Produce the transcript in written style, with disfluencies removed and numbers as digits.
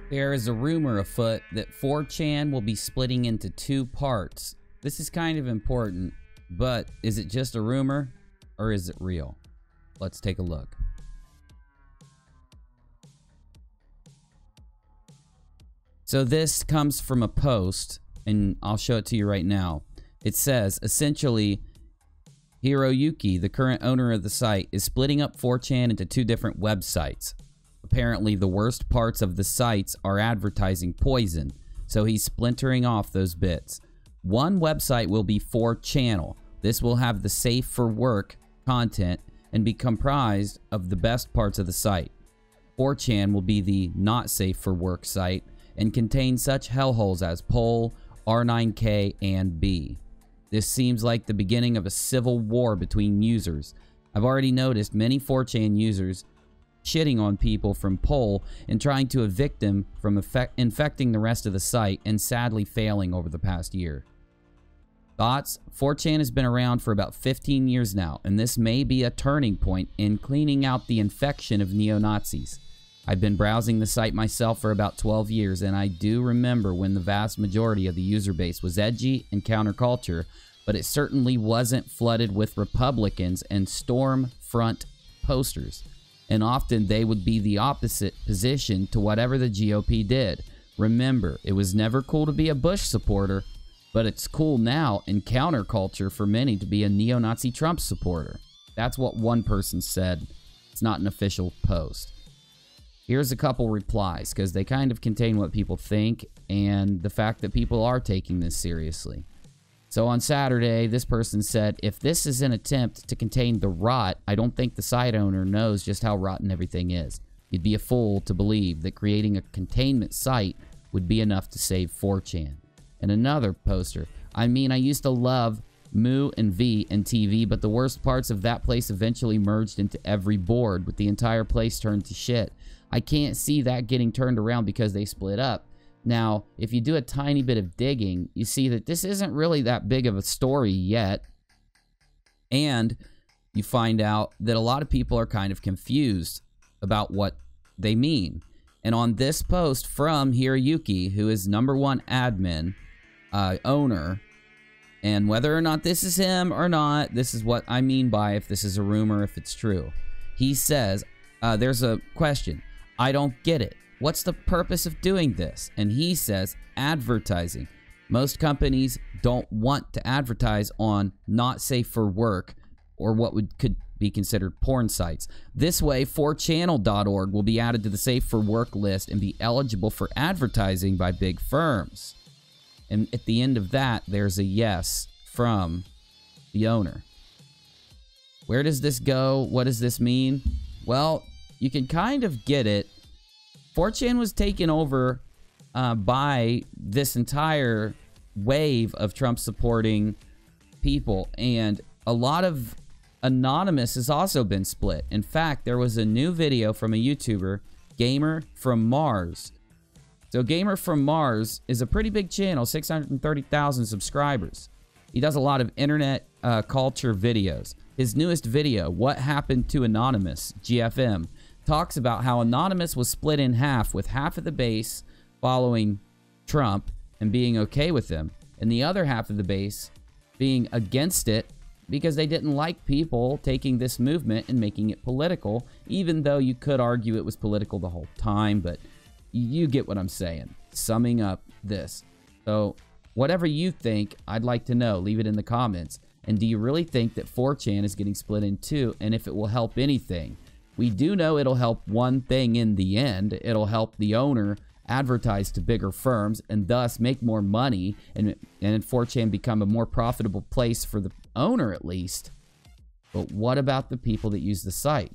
There is a rumor afoot that 4chan will be splitting into two parts. This is kind of important, but is it just a rumor or is it real? Let's take a look. So this comes from a post, and I'll show it to you right now. It says, essentially, Hiroyuki, the current owner of the site, is splitting up 4chan into two different websites. Apparently, the worst parts of the sites are advertising poison, so he's splintering off those bits. One website will be 4channel. This will have the safe for work content and be comprised of the best parts of the site. 4chan will be the not safe for work site and contain such hellholes as Pol, R9K, and B. This seems like the beginning of a civil war between users. I've already noticed many 4chan users shitting on people from Pol and trying to evict them from infecting the rest of the site, and sadly failing over the past year. Thoughts? 4chan has been around for about 15 years now, and this may be a turning point in cleaning out the infection of neo-Nazis. I've been browsing the site myself for about 12 years, and I do remember when the vast majority of the user base was edgy and counterculture, but it certainly wasn't flooded with Republicans and storm front posters. And often they would be the opposite position to whatever the GOP did. Remember, it was never cool to be a Bush supporter, but it's cool now in counterculture for many to be a neo-Nazi Trump supporter. That's what one person said. It's not an official post. Here's a couple replies, because they kind of contain what people think and the fact that people are taking this seriously. So on Saturday, this person said, if this is an attempt to contain the rot, I don't think the site owner knows just how rotten everything is. You'd be a fool to believe that creating a containment site would be enough to save 4chan. And another poster, I mean, I used to love Moo and V and TV, but the worst parts of that place eventually merged into every board, with the entire place turned to shit. I can't see that getting turned around because they split up. Now, if you do a tiny bit of digging, you see that this isn't really that big of a story yet. And you find out that a lot of people are kind of confused about what they mean. And on this post from Hiroyuki, who is #1 admin, owner, and whether or not this is him or not, this is what I mean by if this is a rumor, if it's true. He says, there's a question. I don't get it. What's the purpose of doing this? And he says, advertising. Most companies don't want to advertise on not safe for work or what could be considered porn sites. This way, 4channel.org will be added to the safe for work list and be eligible for advertising by big firms. And at the end of that, there's a yes from the owner. Where does this go? What does this mean? Well, you can kind of get it. 4chan was taken over by this entire wave of Trump-supporting people, and a lot of Anonymous has also been split. In fact, there was a new video from a YouTuber, Gamer from Mars. So Gamer from Mars is a pretty big channel, 630,000 subscribers. He does a lot of internet culture videos. His newest video, What Happened to Anonymous, GFM, talks about how Anonymous was split in half, with half of the base following Trump and being okay with him, and the other half of the base being against it because they didn't like people taking this movement and making it political, even though you could argue it was political the whole time, but you get what I'm saying. Summing up this. So whatever you think, I'd like to know. Leave it in the comments. And do you really think that 4chan is getting split in two, and if it will help anything? We do know it'll help one thing in the end. It'll help the owner advertise to bigger firms and thus make more money, and 4chan become a more profitable place for the owner at least. But what about the people that use the site?